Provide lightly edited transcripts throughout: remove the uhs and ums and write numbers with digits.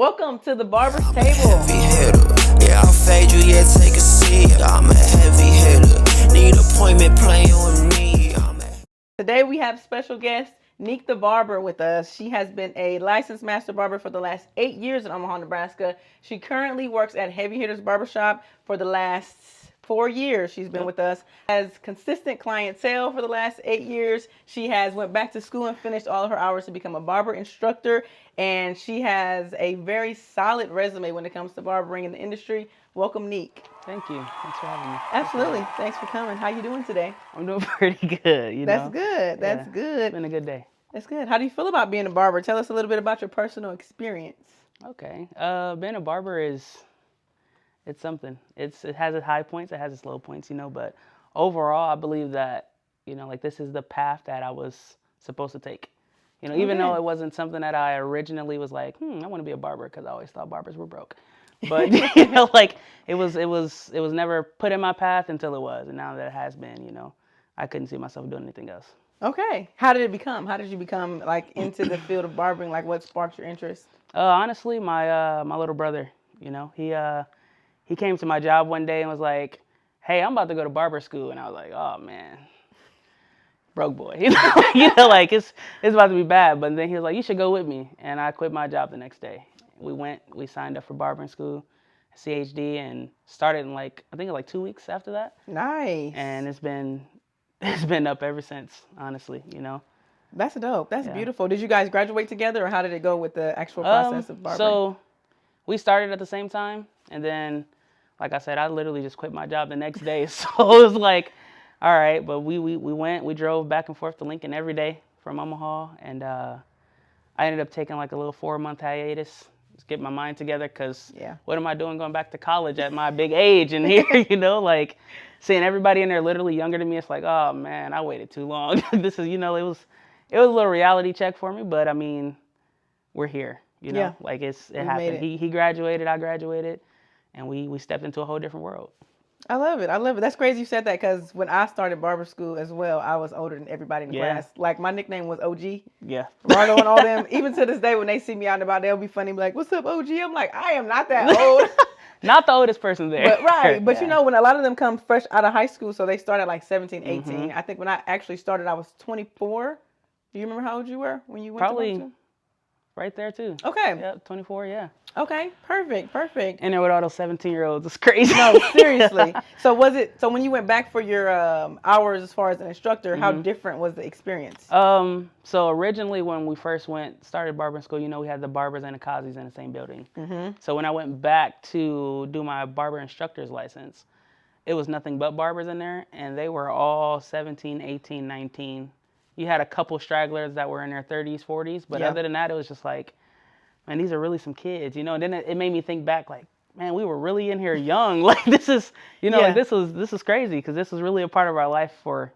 Welcome to the Barbers Table. Heavy hitter. Yeah, I'll fade you, yeah, take a seat. I'm a heavy hitter. Need appointment playing with me. Today we have special guest Neq the Barber with us. She has been a licensed master barber for the last 8 years in Omaha, Nebraska. She currently works at Heavy Hitters Barbershop for the last 4 years. She's been with us. Has consistent clientele for the last 8 years. She has went back to school and finished all of her hours to become a barber instructor. And she has a very solid resume when it comes to barbering in the industry. Welcome, Neq. Thank you. Thanks for having me. Absolutely. Thanks for coming. How you doing today? I'm doing pretty good, you know. That's good. That's good. It's been a good day. That's good. How do you feel about being a barber? Tell us a little bit about your personal experience. Okay. Being a barber it's something. It has its high points, it has its low points, you know, but overall I believe that, you know, like this is the path that I was supposed to take. You know, even though it wasn't something that I originally was like, I want to be a barber because I always thought barbers were broke. But you know, like it was never put in my path until it was, and now that it has been, you know, I couldn't see myself doing anything else. Okay. How did it become? How did you become like into the field of barbering? Like what sparked your interest? Honestly, my little brother, you know, he came to my job one day and was like, "Hey, I'm about to go to barber school," and I was like, "Oh man, broke boy," you know, like it's about to be bad. But then he was like, "You should go with me," and I quit my job the next day. We signed up for barbering school, CHD, and started in I think 2 weeks after that. Nice. And it's been up ever since, honestly, you know. That's dope. That's beautiful. Did you guys graduate together, or how did it go with the actual process of barbering? So we started at the same time, and then, like I said, I literally just quit my job the next day. So it was like, all right, but we drove back and forth to Lincoln every day from Omaha, and I ended up taking a little 4-month hiatus, just get my mind together, because what am I doing going back to college at my big age and here, you know, like seeing everybody in there literally younger than me, it's like, oh man, I waited too long. This is, you know, it was a little reality check for me, but I mean, we're here, you know, like it happened. He graduated, I graduated, and we stepped into a whole different world. I love it. I love it. That's crazy you said that, because when I started barber school as well, I was older than everybody in the class. Like my nickname was OG. Yeah. Margo and all them. Even to this day, when they see me out and about, they'll be funny, be like, "What's up, OG?" I'm like, I am not that old. Not the oldest person there. But you know, when a lot of them come fresh out of high school, so they start at 17, 18. I think when I actually started, I was 24. Do you remember how old you were when you went to barber school? Right there too. Okay. Yeah, 24, yeah. Okay, perfect. And there with all those 17-year-olds, it's crazy. No, seriously. So when you went back for your hours as far as an instructor, how different was the experience? So originally when we first started barbering school, you know, we had the Barbers and the Kazis in the same building. So when I went back to do my barber instructor's license, it was nothing but barbers in there, and they were all 17, 18, 19. You had a couple stragglers that were in their 30s, 40s, but other than that, it was just like, man, these are really some kids, you know. And then it made me think back, like, man, we were really in here young. Like this is, you know, like this is crazy, because this was really a part of our life for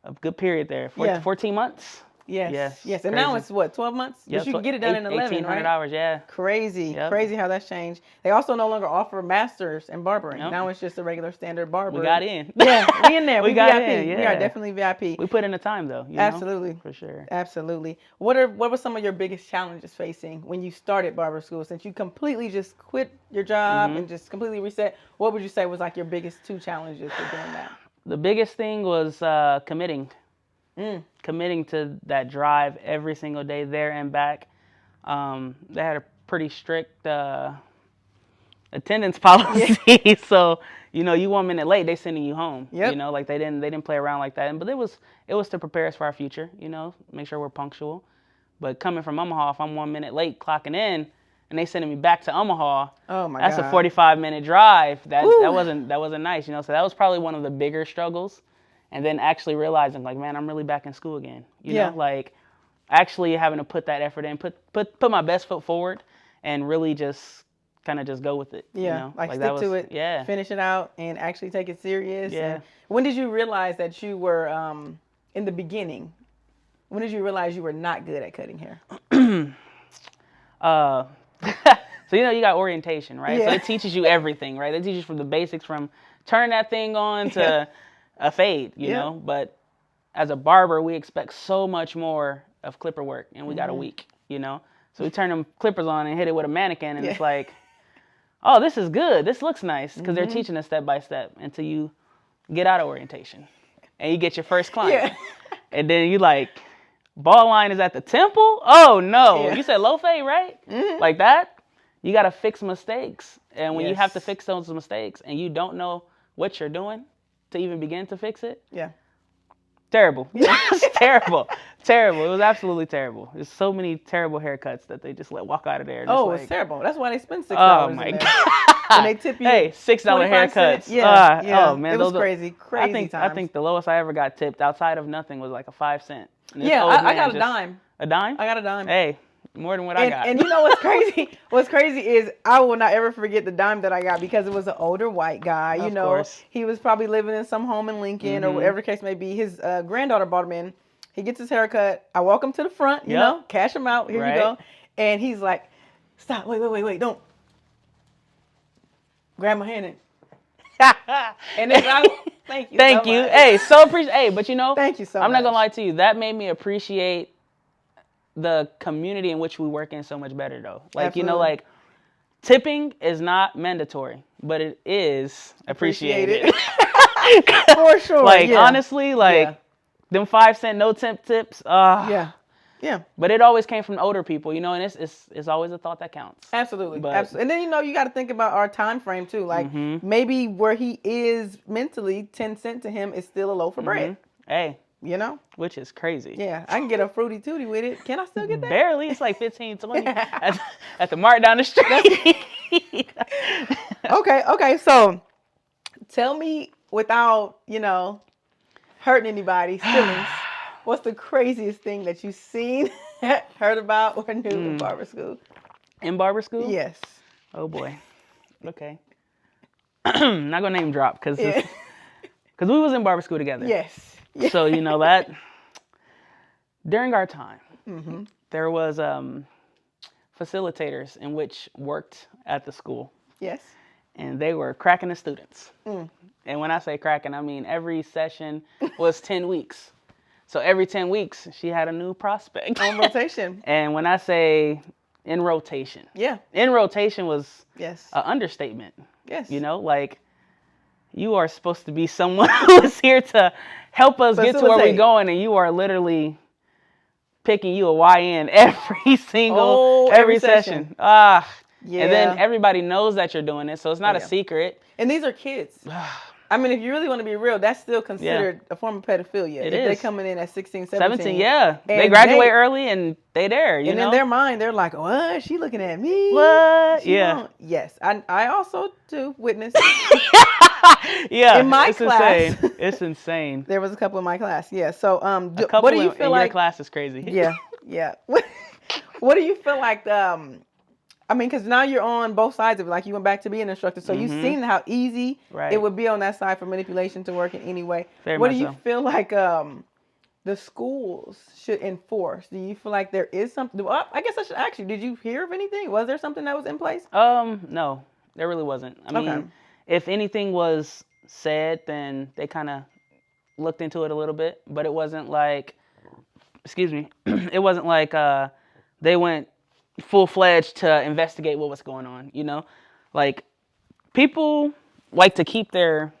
a good period there. 14 months. Yes. And crazy. now it's what, 12 months? But you can get it done in 11, 1,800 right? hours, yeah. Crazy how that's changed. They also no longer offer masters in barbering. Now it's just a regular standard barber. We got in. Yeah, we in there. We got VIP. in, yeah. We are definitely VIP. We put in the time though. You Absolutely. know? For sure. Absolutely. What were some of your biggest challenges facing when you started barber school? Since you completely just quit your job and just completely reset, what would you say was your biggest 2 challenges for doing that? The biggest thing was committing. Committing to that drive every single day there and back. They had a pretty strict attendance policy, so you know, you 1 minute late, they sending you home. You know, like they didn't play around like that. But it was to prepare us for our future. You know, make sure we're punctual. But coming from Omaha, if I'm 1 minute late clocking in, and they sending me back to Omaha, that's a 45-minute drive. That wasn't nice. You know, so that was probably one of the bigger struggles. And then actually realizing, like, man, I'm really back in school again. You know, like actually having to put that effort in, put my best foot forward, and really just kind of just go with it. Yeah, you know? like stick to it. Yeah, finish it out and actually take it serious. Yeah. And when did you realize that you were in the beginning? When did you realize you were not good at cutting hair? So you know, you got orientation, right? So it teaches you everything, right? It teaches you from the basics, from turning that thing on to a fade, you know. But as a barber, we expect so much more of clipper work, and we got a week, you know. So we turn them clippers on and hit it with a mannequin, and it's like, oh, this is good. This looks nice, because they're teaching us step by step until you get out of orientation and you get your first client. And then you like, ball line is at the temple? Oh, no. You said low fade, right? Like that? You got to fix mistakes. And when you have to fix those mistakes and you don't know what you're doing to even begin to fix it. Terrible. It's terrible. Terrible. It was absolutely terrible. There's so many terrible haircuts that they just let walk out of there. It's terrible. That's why they spend $6. Oh my God. And they tip you. Hey, $6 haircuts. Oh man, it was crazy. I think the lowest I ever got tipped outside of nothing was like a 5 cent. I got a dime. A dime? I got a dime. Hey, more than what I got. And you know what's crazy? What's crazy is I will not ever forget the dime that I got, because it was an older white guy. You know, course. He was probably living in some home in Lincoln or whatever the case may be. His granddaughter brought him in. He gets his haircut. I walk him to the front, you know, cash him out. Here you go. And he's like, stop, wait, don't. Grab my hand and then thank you. Thank you. Hey, so appreciate. Hey, but you know, thank you so much. I'm not gonna lie to you. That made me appreciate the community in which we work in so much better, though. Like, Absolutely. you know, like tipping is not mandatory, but it is appreciated. For sure. Like, honestly, like them 5 cent no tip tips. Yeah. But it always came from older people, you know, and it's always a thought that counts. Absolutely. Absolutely. And then, you know, you got to think about our time frame too. Like maybe where he is mentally, 10 cents to him is still a loaf of bread. Hey. You know? Which is crazy. Yeah. I can get a fruity tooty with it. Can I still get that? Barely. It's like 15, 20 at the mart down the street. Okay. So tell me, without, you know, hurting anybody's feelings, what's the craziest thing that you've seen, heard about, or knew in barber school? In barber school? Yes. Oh, boy. Okay. Not going to name drop because we was in barber school together. Yes. So, you know that during our time, there was facilitators in which worked at the school. Yes. And they were cracking the students. And when I say cracking, I mean every session was 10 weeks. So every 10 weeks, she had a new prospect. On rotation. And when I say in rotation. Yeah. In rotation was an understatement. Yes. You know, like you are supposed to be someone who is here to help us get to where we're going. And you are literally picking you a YN every session. Yeah. And then everybody knows that you're doing it. So it's not a secret. And these are kids. I mean, if you really want to be real, that's still considered a form of pedophilia. It if is. They're coming in at 16, 17. Yeah. And they graduate early and they there, you know? And in their mind, they're like, what? She looking at me? What? Yes. I also, too, witnessed. In my it's class. Insane. It's insane. There was a couple in my class. Yeah. So, a couple what do you feel in like? Your class is crazy. Yeah. What do you feel like I mean, because now you're on both sides of it. Like, you went back to be an instructor. So you've seen how easy it would be on that side for manipulation to work in any way. What do you feel like the schools should enforce? Do you feel like there is something? I guess I should ask you, did you hear of anything? Was there something that was in place? No, there really wasn't. I mean, if anything was said, then they kind of looked into it a little bit. But it wasn't like, it wasn't like they went full-fledged to investigate what was going on, you know? Like, people like to keep their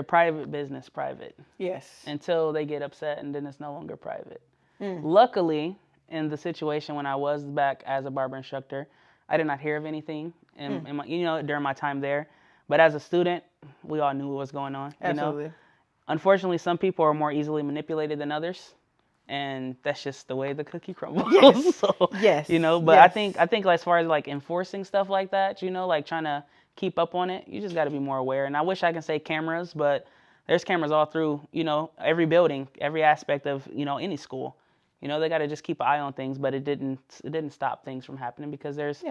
private business private. Yes. Until they get upset, and then it's no longer private. Luckily, in the situation when I was back as a barber instructor, I did not hear of anything, in my, you know, during my time there. But as a student, we all knew what was going on. Absolutely. You know? Unfortunately, some people are more easily manipulated than others. And that's just the way the cookie crumbles. Yes. So, yes. You know, but I think like, as far as like enforcing stuff like that, you know, like trying to keep up on it, you just got to be more aware. And I wish I can say cameras, but there's cameras all through, you know, every building, every aspect of, you know, any school. You know, they got to just keep an eye on things, but it didn't stop things from happening because there's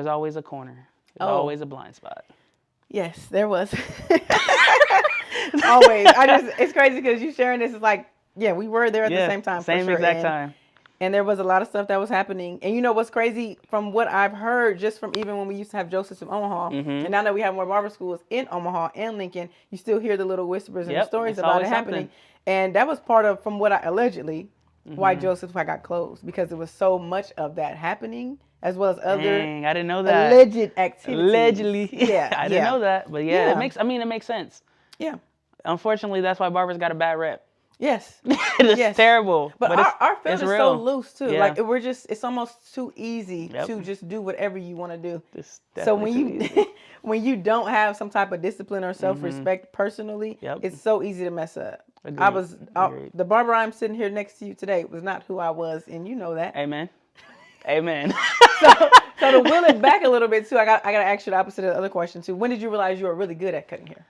always a corner. There's always a blind spot. Yes, there was. Always. It's crazy because you sharing this is like, yeah, we were there at the same time. Same exact time. And there was a lot of stuff that was happening. And you know what's crazy from what I've heard, just from even when we used to have Joseph's in Omaha, and now that we have more barber schools in Omaha and Lincoln, you still hear the little whispers and the stories about it happening. And that was part of, from what I allegedly, why Joseph's I got closed, because there was so much of that happening, as well as other Dang, I didn't know that. alleged activities. Allegedly. Yeah. I didn't know that. But yeah, Yeah. it makes sense. Yeah. Unfortunately, that's why barbers got a bad rep. Yes. It's Yes. terrible. But our field it's is real. so loose too. Yeah. Like it's almost too easy Yep. to just do whatever you want to do. It's So definitely when too you easy. when you don't have some type of discipline or self-respect personally, Yep. it's so easy to mess up. Agreed. Agreed. The barber I'm sitting here next to you today was not who I was, and you know that. Amen. Amen. So to wheel it back a little bit too, I got to ask you the opposite of the other question too. When did you realize you were really good at cutting hair?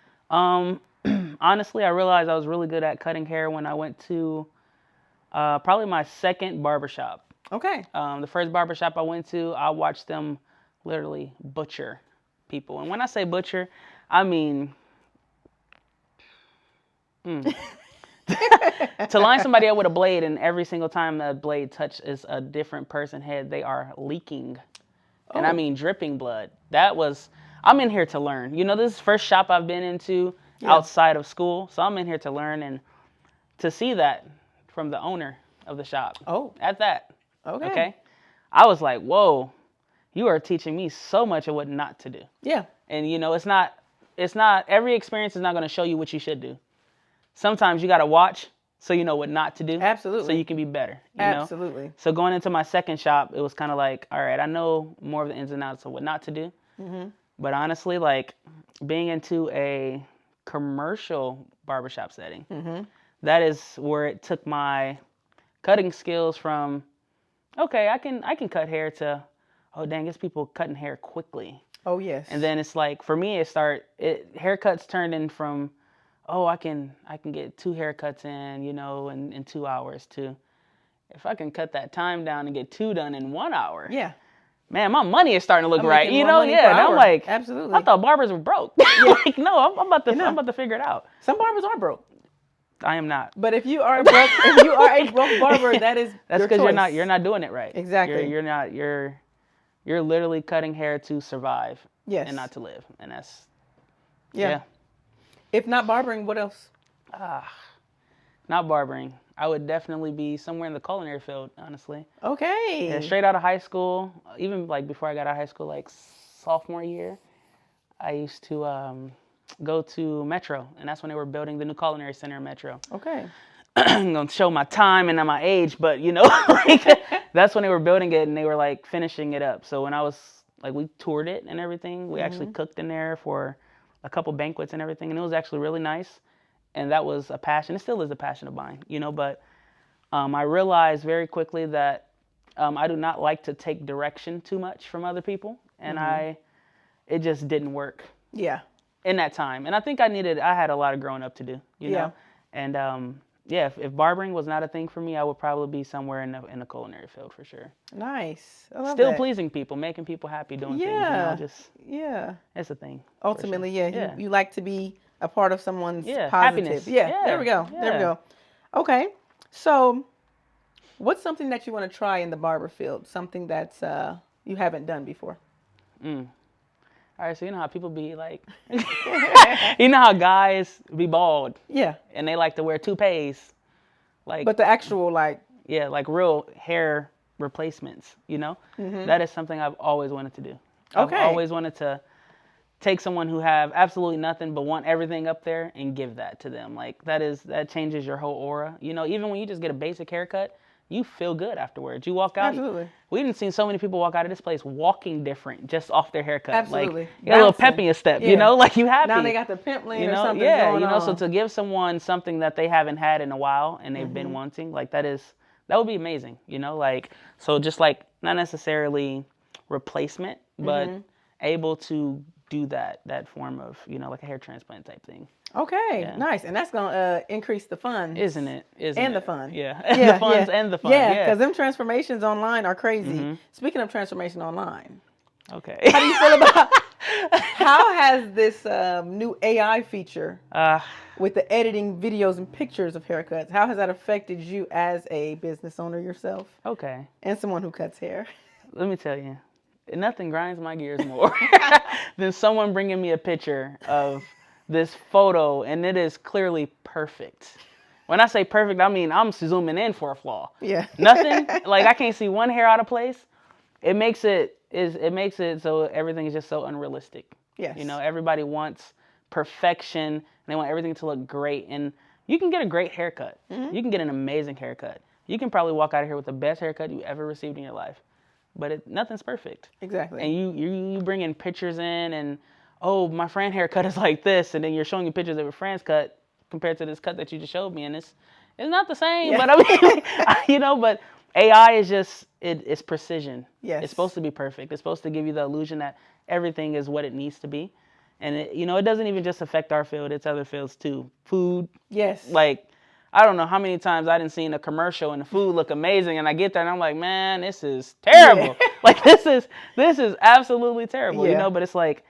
Honestly, I realized I was really good at cutting hair when I went to probably my second barbershop. Okay. The first barbershop I went to, I watched them literally butcher people. And when I say butcher, I mean to line somebody up with a blade, and every single time that blade touches a different person's head, they are leaking. And I mean dripping blood. I'm in here to learn. You know, this is the first shop I've been into outside of school. So I'm in here to learn, and to see that from the owner of the shop. Oh. At that. Okay. I was like, whoa, you are teaching me so much of what not to do. Yeah. And you know, it's not every experience is not going to show you what you should do. Sometimes you got to watch so you know what not to do. Absolutely. So you can be better. You Absolutely. know? So going into my second shop, it was kind of like, all right, I know more of the ins and outs of what not to do. Mm-hmm. But honestly, like being into a commercial barbershop setting, that is where it took my cutting skills from, okay, I can cut hair, to, oh dang, it's people cutting hair quickly. Oh yes. And then it's like, for me, haircuts turned in from, oh, I can get 2 haircuts in, you know, in 2 hours, to if I can cut that time down and get 2 done in 1 hour. Yeah. Man, my money is starting to look I'm right. making You more know, money yeah. per And I'm hour. like, Absolutely. I thought barbers were broke. Like, no, I'm about to figure it out. Some barbers are broke. I am not. But if you are a broke, barber, that's because you're not doing it right. Exactly. You're literally cutting hair to survive. Yes. And not to live. And that's yeah. If not barbering, what else? Not barbering. I would definitely be somewhere in the culinary field, honestly. Okay. Yeah, straight out of high school, even like before I got out of high school, like sophomore year, I used to go to Metro, and that's when they were building the new culinary center in Metro. Okay. I'm gonna show my time and not my age, but you know, like, that's when they were building it and they were like finishing it up. So when I was like, we toured it and everything. We actually cooked in there for a couple banquets and everything, and it was actually really nice. And that was a passion. It still is a passion of mine, you know. But I realized very quickly that I do not like to take direction too much from other people, and it just didn't work. Yeah. In that time, and I think I had a lot of growing up to do, you know. And if barbering was not a thing for me, I would probably be somewhere in the culinary field for sure. Nice. I love Still that. pleasing people, making people happy, doing things. You know, just it's a thing. Ultimately, sure. You like to be a part of someone's positive. Happiness. Yeah. There we go. Yeah. There we go. Okay. So, what's something that you want to try in the barber field? Something that's you haven't done before? All right, so you know how people be like, you know how guys be bald. Yeah. And they like to wear toupees. Like, But the actual like real hair replacements, you know? That is something I've always wanted to do. Okay. I've always wanted to take someone who have absolutely nothing but want everything up there and give that to them. Like, that changes your whole aura. You know, even when you just get a basic haircut, you feel good afterwards. You walk out. Absolutely. We didn't see so many people walk out of this place walking different just off their haircut. Absolutely. Like, you got a little Bouncing. pep in your step, you know? Like, you happy. Now they got the pimp lane you or know? something Yeah, going you know, on. so to give someone something that they haven't had in a while and they've been wanting, like, that would be amazing, you know? Like, so just like, not necessarily replacement, but able to do that form of, you know, like a hair transplant type thing. Okay, nice. And that's going to increase the fun. Isn't it? And the fun. Yeah. The funds and the fun. Yeah, because them transformations online are crazy. Speaking of transformation online. Okay. How do you feel about, how has this new AI feature with the editing videos and pictures of haircuts, how has that affected you as a business owner yourself? Okay. And someone who cuts hair? Let me tell you, nothing grinds my gears more than someone bringing me a picture of this photo and it is clearly perfect. When I say perfect, I mean I'm zooming in for a flaw. Yeah. Nothing, like I can't see one hair out of place. It makes it so everything is just so unrealistic. Yes. You know, everybody wants perfection and they want everything to look great. And you can get a great haircut. You can get an amazing haircut. You can probably walk out of here with the best haircut you ever received in your life. But nothing's perfect. Exactly. And you bring in pictures in and, oh, my friend haircut is like this. And then you're showing you pictures of your friend's cut compared to this cut that you just showed me. And it's not the same. Yeah. But I mean, but AI is just, it's precision. Yes. It's supposed to be perfect. It's supposed to give you the illusion that everything is what it needs to be. And, it doesn't even just affect our field. It's other fields too. Food. Yes. Like, I don't know how many times I didn't seen a commercial and the food look amazing, and I get there and I'm like, man, this is terrible. Yeah. Like this is absolutely terrible, Yeah. But it's like,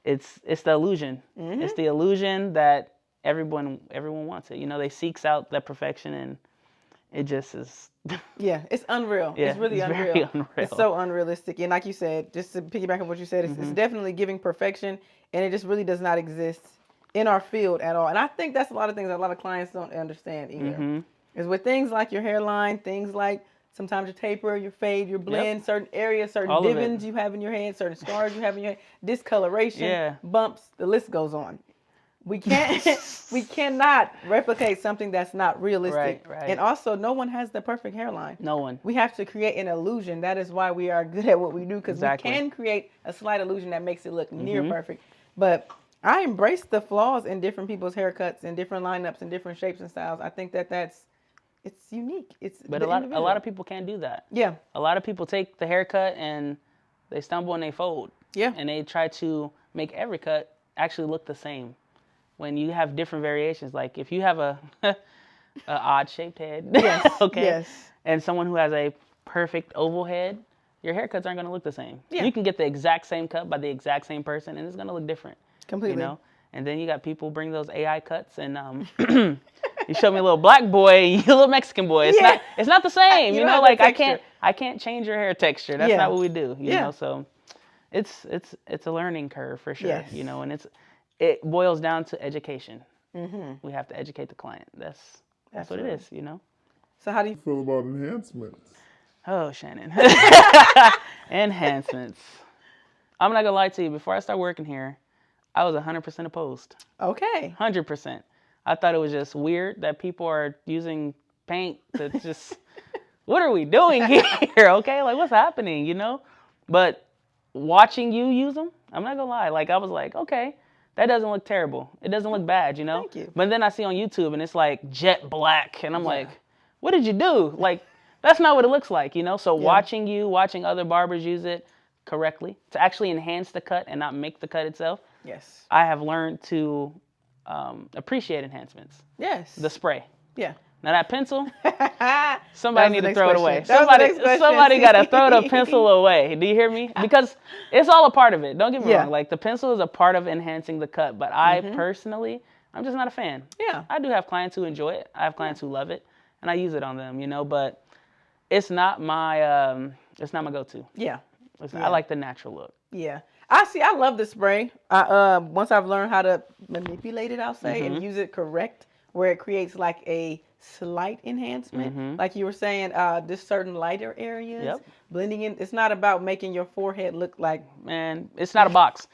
it's the illusion. It's the illusion that everyone wants it. They seeks out that perfection, and it just is. Yeah, it's unreal. Yeah, it's really unreal. very unreal. It's so unrealistic. And like you said, just to piggyback on what you said, it's definitely giving perfection, and it just really does not exist in our field at all. And I think that's a lot of things that a lot of clients don't understand either. Is with things like your hairline, things like sometimes your taper, your fade, your blend, certain areas, certain All of it. divots you have in your head, certain scars you have in your head, discoloration, Yeah. bumps, the list goes on. We cannot replicate something that's not realistic. Right. And also, no one has the perfect hairline. No one. We have to create an illusion. That is why we are good at what we do, because Exactly. we can create a slight illusion that makes it look near perfect. But I embrace the flaws in different people's haircuts and different lineups and different shapes and styles. I think it's unique. But a lot of people can't do that. Yeah. A lot of people take the haircut and they stumble and they fold. Yeah. And they try to make every cut actually look the same. When you have different variations, like if you have a odd shaped head, Yes. okay, Yes. and someone who has a perfect oval head, your haircuts aren't going to look the same. Yeah. You can get the exact same cut by the exact same person, and it's going to look different. Completely. And then you got people bring those AI cuts, and you show me a little black boy, and you a little Mexican boy. It's not the same. You You don't know, have the like texture. I can't change your hair texture. That's Yeah. not what we do. You Yeah. know, so it's a learning curve for sure. Yes. And it boils down to education. We have to educate the client. That's what it is. So how do you Feel about enhancements. Oh, Shannon. Enhancements. I'm not gonna lie to you. Before I started working here, I was 100% opposed. Okay. 100%. I thought it was just weird that people are using paint to just. What are we doing here? Okay, like what's happening? But watching you use them, I'm not gonna lie. Like I was like, okay, that doesn't look terrible. It doesn't look bad, Thank you. But then I see on YouTube and it's like jet black, and I'm like, what did you do? Like that's not what it looks like, So watching other barbers use it correctly to actually enhance the cut and not make the cut itself. Yes. I have learned to appreciate enhancements. Yes. The spray. Yeah. Now that pencil, That somebody was need the to next throw it question. away. That was the next question. Somebody got to throw the pencil away. Do you hear me? Because it's all a part of it. Don't get me Yeah. wrong. Like the pencil is a part of enhancing the cut, but I personally, I'm just not a fan. Yeah. I do have clients who enjoy it. I have clients who love it, and I use it on them. But it's not my go-to. Yeah. I like the natural look. Yeah. I love the spray. Once I've learned how to manipulate it, I'll say, and use it correct, where it creates like a slight enhancement. Like you were saying, just certain lighter areas. Yep. Blending in. It's not about making your forehead look like. Man, it's not a box.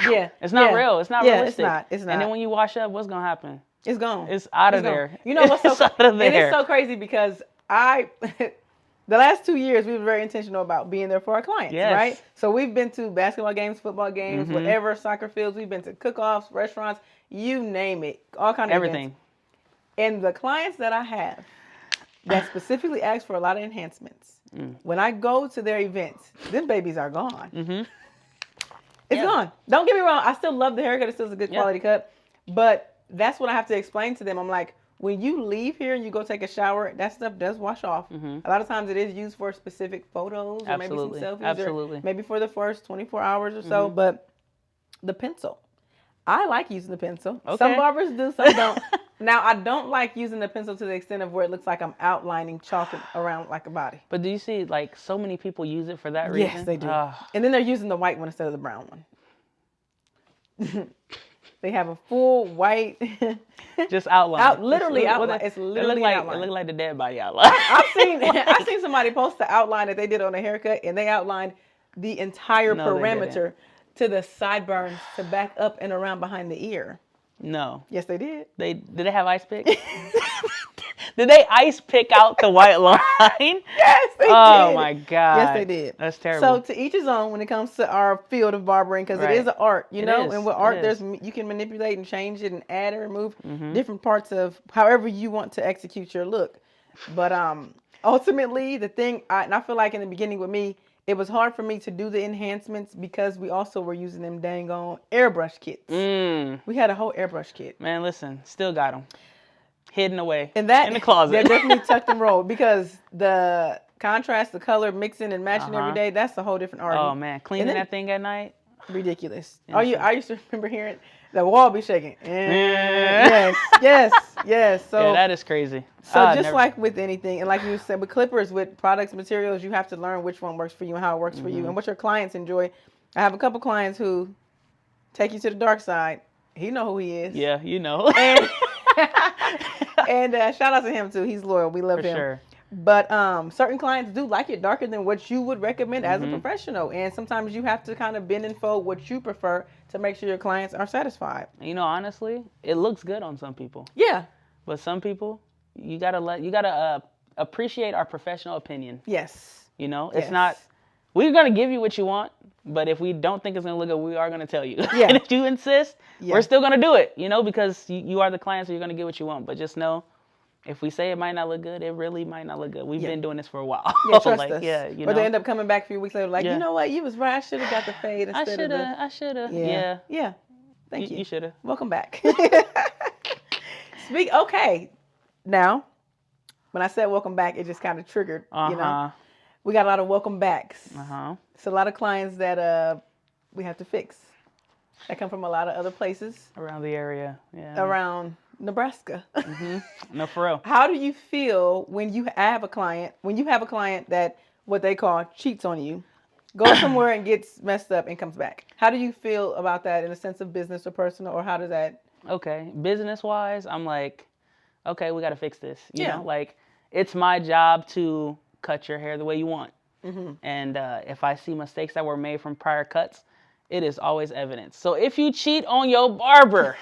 Yeah. It's not yeah. real. It's not Yeah, realistic. It's not. And then when you wash up, what's gonna happen? It's gone. It's out of It's gone. there. You know what's so It's out of and there. it's so crazy because the last 2 years, we were very intentional about being there for our clients, Yes. right? So we've been to basketball games, football games, whatever, soccer fields. We've been to cook-offs, restaurants, you name it, all kind of Everything. events. And the clients that I have that specifically ask for a lot of enhancements, when I go to their events, them babies are gone. It's gone. Don't get me wrong. I still love the haircut. It still is a good quality cut. But that's what I have to explain to them. I'm like, when you leave here and you go take a shower, that stuff does wash off. A lot of times it is used for specific photos or Absolutely. maybe some selfies Absolutely. or maybe for the first 24 hours or so. But the pencil, I like using the pencil. Okay. Some barbers do, some don't. Now, I don't like using the pencil to the extent of where it looks like I'm outlining chalk around like a body. But do you see, like, so many people use it for that reason? Yes, they do. Ah. And then they're using the white one instead of the brown one. They have a full white, Just outline. literally outline. It's It literally looked like outline. it looked like the dead body outline. I've seen somebody post the outline that they did on a haircut, and they outlined the entire No, they perimeter to the sideburns to back up and around behind the ear. No. Yes, they did. Did they have ice pick? Did they ice pick out the white line? Yes, they did. Oh my God. Yes, they did. That's terrible. So to each his own when it comes to our field of barbering, because Right. it is an art, you It know. is. And with It art, is. you can manipulate and change it and add or remove Mm-hmm. different parts of however you want to execute your look. But ultimately, the thing, and I feel like in the beginning with me, it was hard for me to do the enhancements because we also were using them dang on airbrush kits. We had a whole airbrush kit. Man, listen, still got them hidden away And that, in the closet. They're definitely tucked and rolled because the contrast, the color, mixing and matching every day, that's a whole different art. Oh man, cleaning that thing at night. Ridiculous. Insane. I used to remember hearing the wall be shaking. Yes. So Yeah, that is crazy. like with anything, and like you said, with clippers, with products, materials, you have to learn which one works for you and how it works for you and what your clients enjoy. I have a couple clients who take you to the dark side. He know who he is. Yeah, you know. And shout out to him too. He's loyal. We love For him. sure. But certain clients do like it darker than what you would recommend as a professional. And sometimes you have to kind of bend and fold what you prefer to make sure your clients are satisfied. You know, honestly, it looks good on some people. Yeah. But some people, you gotta appreciate our professional opinion. Yes. You know, it's Yes. not. We're gonna give you what you want, but if we don't think it's gonna look good, we are gonna tell you. Yeah. And if you insist, Yeah. we're still gonna do it. You know, because you are the client, so you're gonna get what you want. But just know, if we say it might not look good, it really might not look good. We've been doing this for a while. Yeah, trust like, us. Yeah, you or know. they end up coming back a few weeks later like, Yeah. you know what, you was right. I should have got the fade instead of the... I shoulda. Yeah. Yeah. Thank you. You shoulda. Welcome back. Okay. Now, when I said welcome back, it just kind of triggered, you know. We got a lot of welcome backs. It's a lot of clients that we have to fix. That come from a lot of other places. Around the area. Yeah. Around Nebraska. No, for real. How do you feel when you have a client that what they call cheats on you, goes somewhere and gets messed up and comes back? How do you feel about that in a sense of business or personal, or how does that? Okay, business-wise, I'm like, okay, we got to fix this. You Yeah. know, like, it's my job to cut your hair the way you want. And if I see mistakes that were made from prior cuts, it is always evidence. So if you cheat on your barber,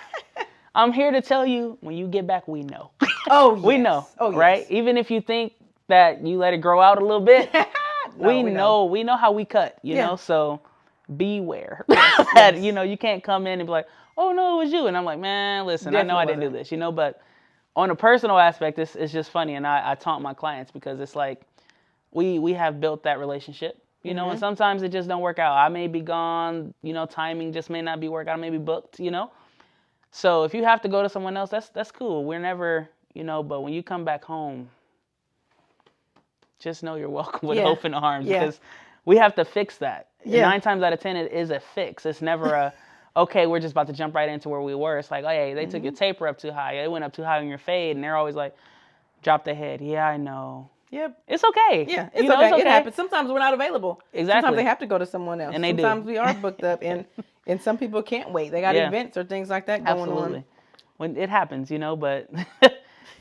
I'm here to tell you, when you get back, we know. Oh, yes. We know, Oh, yes. right? Even if you think that you let it grow out a little bit, No, we know how we cut, you Yeah. know? So beware that, you know, you can't come in and be like, oh, no, it was you. And I'm like, man, listen, I know I didn't do this, you know? But on a personal aspect, it's just funny. And I taunt my clients because it's like, we have built that relationship, you know, and sometimes it just don't work out. I may be gone, you know, timing just may not be work out. I may be booked, you know? So if you have to go to someone else, that's cool. We're never, you know, but when you come back home, just know you're welcome with open arms because we have to fix that. Yeah. 9 times out of 10, it is a fix. It's never a, okay, we're just about to jump right into where we were. It's like, oh, hey, they took your taper up too high. It went up too high on your fade. And they're always like, drop the head. Yeah, I know. Yep. It's okay. Yeah, You know, it's okay. It happens. Sometimes we're not available. Exactly. Sometimes they have to go to someone else. And they do. Sometimes we are booked up, and some people can't wait. They got Yeah. events or things like that going Absolutely. on. When it happens, you know, but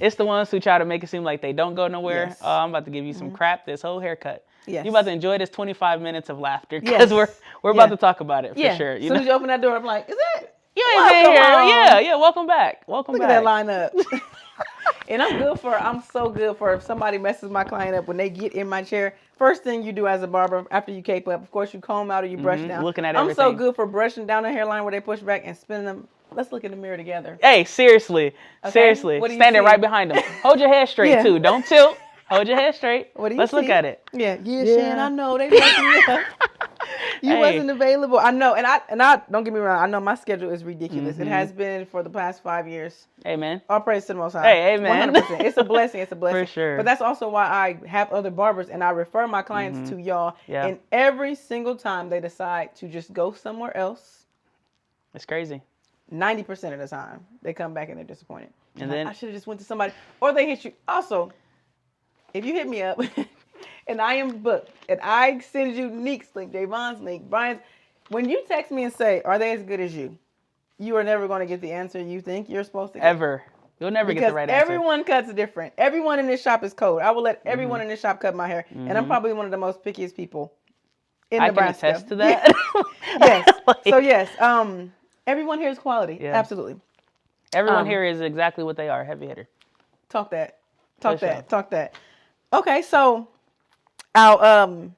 it's the ones who try to make it seem like they don't go nowhere. Yes. Oh, I'm about to give you some crap this whole haircut. Yes. You're about to enjoy this 25 minutes of laughter because we're about to talk about it for sure. As soon as you open that door, I'm like, is it? You ain't been here. Yeah, welcome back. Welcome Look back. at that lineup. And I'm so good for if somebody messes my client up when they get in my chair. First thing you do as a barber after you cape up, of course, you comb out or you brush down. Looking at I'm so everything. good for brushing down the hairline where they push back and spinning them. Let's look in the mirror together. Hey, seriously. Okay, Seriously. what do you Standing see? right behind them. Hold your head straight, Yeah. too. Don't tilt. Hold your head straight. What do you Let's look see? at it. Yeah, Shan, I know they messed me up. You Hey. wasn't available. I know, and I don't get me wrong. I know my schedule is ridiculous. It has been for the past 5 years. Amen. All praise to the Most High. Hey, amen. 100%. It's a blessing. It's a blessing. For sure. But that's also why I have other barbers and I refer my clients to y'all. Yeah. And every single time they decide to just go somewhere else, It's crazy. 90% of the time they come back and they're disappointed. And Like, then- I should have just went to somebody, or they hit you. Also, if you hit me up and I am booked and I send you Neek's link, Javon's link, Brian's, when you text me and say, are they as good as you? you are never going to get the answer you think you're supposed to get. Ever. You'll never get the right answer. Everyone cuts different. Everyone in this shop is cold. I will let everyone in this shop cut my hair. And I'm probably one of the most pickiest people in Nebraska. I can attest to that. Yes. So yes, everyone here is quality. Yeah. Absolutely. Everyone here is exactly what they are, heavy hitter. Talk that. Sure. Talk that. Okay, so I'll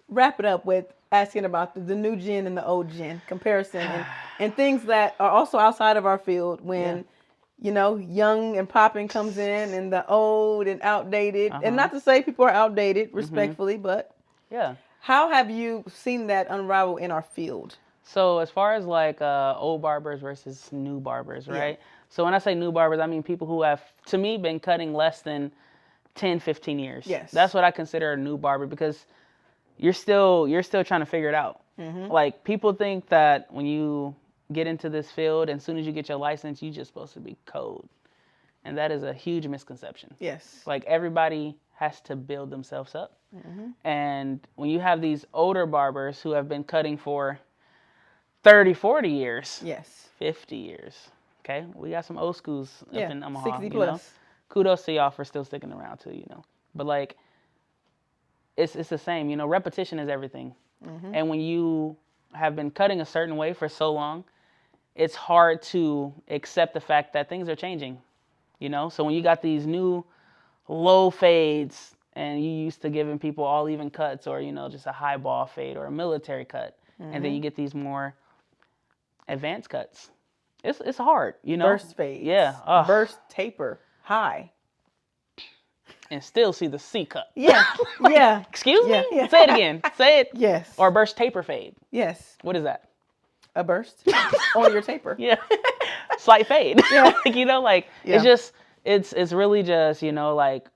wrap it up with asking about the new gen and the old gen comparison and things that are also outside of our field when, you know, young and popping comes in and the old and outdated. And not to say people are outdated, respectfully, but how have you seen that unravel in our field? So as far as like old barbers versus new barbers, right? Yeah. So when I say new barbers, I mean people who have, to me, been cutting less than 10, 15 years. Yes. That's what I consider a new barber because you're still trying to figure it out. Like people think that when you get into this field and as soon as you get your license, you're just supposed to be cold. And that is a huge misconception. Yes. Like everybody has to build themselves up. And when you have these older barbers who have been cutting for 30, 40 years. Yes. 50 years. Okay? We got some old schools up in Omaha. 60 plus. Know? Kudos to y'all for still sticking around too, you know. But like, it's the same, you know, repetition is everything. And when you have been cutting a certain way for so long, it's hard to accept the fact that things are changing, you know. So when you got these new low fades and you used to giving people all even cuts or, you know, just a high ball fade or a military cut, and then you get these more advanced cuts. It's hard, you know. Burst fades. Yeah. Burst taper. High. And still see the C cut. Yeah. Yeah. Excuse me? Yeah. Say it again. Say it. Yes. Or burst taper fade. Yes. What is that? A burst on your taper. Yeah. Slight fade. Yeah. Like, you know, like it's just it's really just, you know, like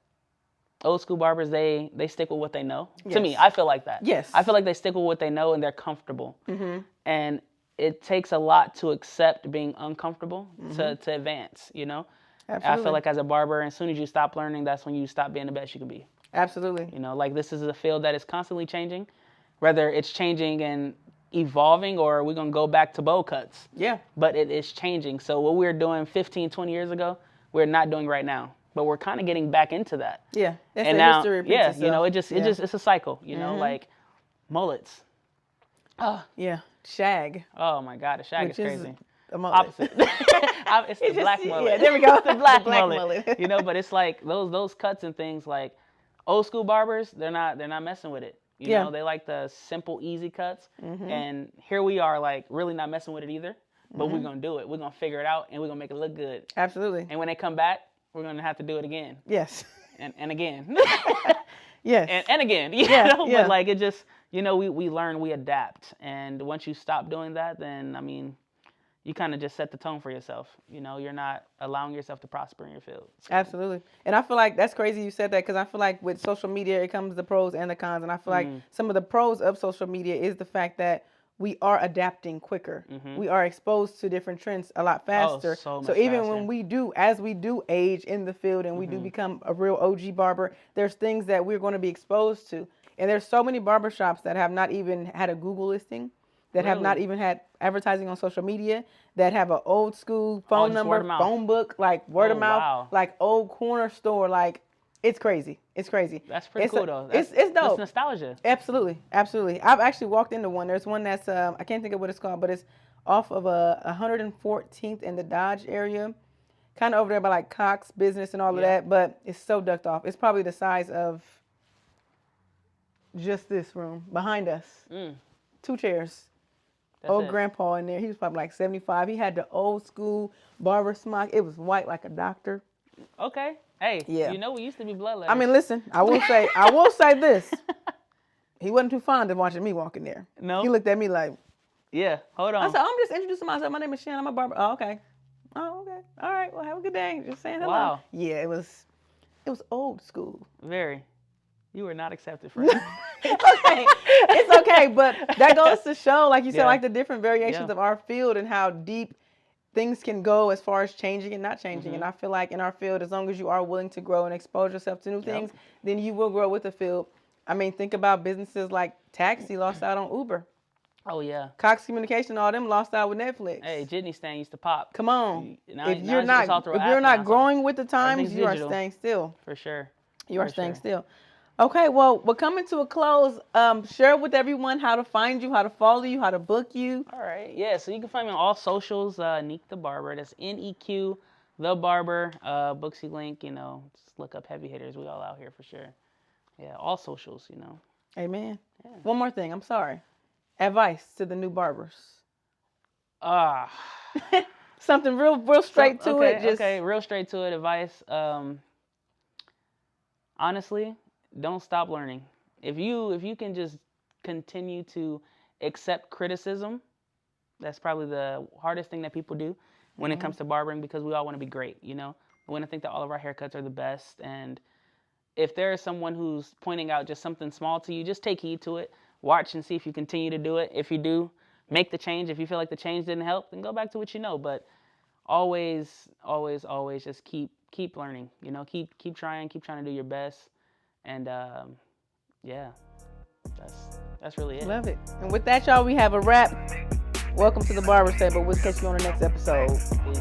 old school barbers, they stick with what they know. Yes. To me, I feel like that. Yes. I feel like they stick with what they know and they're comfortable. And it takes a lot to accept being uncomfortable to advance, you know? Absolutely. I feel like as a barber, as soon as you stop learning, that's when you stop being the best you can be. Absolutely. You know, like this is a field that is constantly changing, whether it's changing and evolving or we're going to go back to bowl cuts. Yeah. But it is changing. So what we were doing 15, 20 years ago, we're not doing right now. But we're kind of getting back into that. Yeah. That's and the now, history repeats itself. You know, it's a cycle, you know, like mullets. Oh, yeah. Shag. Oh my God, the shag is crazy. A mullet. Opposite. It's the black mullet. Yeah, there we go. The black mullet. mullet. You know, but it's like those cuts and things like old school barbers, they're not messing with it. You know, they like the simple, easy cuts. And here we are, like, really not messing with it either. But we're going to do it. We're going to figure it out, and we're going to make it look good. Absolutely. And when they come back, we're going to have to do it again. Yes. And again. Yes. And again. You know? But, like, it just, you know, we learn, we adapt. And once you stop doing that, then, I mean, you kind of just set the tone for yourself. You know, you're not allowing yourself to prosper in your field. Absolutely. And I feel like that's crazy you said that because I feel like with social media, it comes the pros and the cons. And I feel like some of the pros of social media is the fact that we are adapting quicker. We are exposed to different trends a lot faster. So much so even faster. when as we do age in the field and we do become a real OG barber, there's things that we're going to be exposed to. And there's so many barbershops that have not even had a Google listing, that have not even had advertising on social media, that have an old school phone number, phone book, like word of mouth, like old corner store. Like, it's crazy. It's crazy. That's pretty cool, though. It's dope. That's nostalgia. Absolutely. Absolutely. I've actually walked into one. There's one that's, I can't think of what it's called, but it's off of 114th in the Dodge area. Kind of over there by like Cox Business and all of that, but it's so ducked off. It's probably the size of just this room behind us. 2 chairs. Old grandpa in there. He was probably like 75. He had the old school barber smock. It was white like a doctor. Okay. Hey, Yeah. you know we used to be bloodletters. I mean, listen, I will say this. He wasn't too fond of watching me walk in there. No? He looked at me like, yeah, hold on. I said, I'm just introducing myself. My name is Shannon. I'm a barber. Oh, okay. Oh, okay. All right. Well, have a good day. Just saying hello. Wow. Yeah, it was old school. Very. You were not accepted, friend. It's okay, but that goes to show, like you said, like the different variations of our field and how deep things can go as far as changing and not changing. And I feel like in our field, as long as you are willing to grow and expose yourself to new things, then you will grow with the field. I mean, think about businesses like Taxi lost out on Uber. Oh yeah. Cox Communication, all them lost out with Netflix. Hey, Jitney Stan used to pop. Come on. Now, If now you're it's all through not, if app you're now, not so growing with the times, everything's you are digital. staying still. For sure. You are For staying sure. still. Okay, well, we're coming to a close. Share with everyone how to find you, how to follow you, how to book you. All right. Yeah. So you can find me on all socials. Neq the Barber. That's NEQ the Barber. Booksy link. You know, just look up Heavy Hitters. We all out here for sure. Yeah. All socials. You know. Amen. Yeah. One more thing. I'm sorry. Advice to the new barbers. Something real straight to okay, it. Just okay. Real straight to it. Advice. Honestly, don't stop learning. If you can just continue to accept criticism, that's probably the hardest thing that people do when it comes to barbering, because we all want to be great, you know? We want to think that all of our haircuts are the best, and if there is someone who's pointing out just something small to you, just take heed to it. Watch and see if you continue to do it. If you do, make the change. If you feel like the change didn't help, then go back to what you know. But always just keep learning. You know, keep trying to do your best. And yeah, that's really it. love it. And with that, y'all, we have a wrap. Welcome to the Barbers Table. We'll catch you on the next episode. Peace.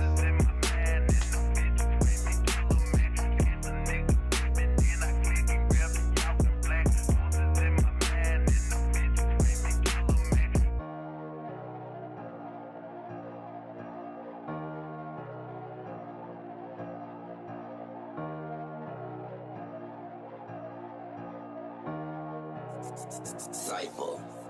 Cypher.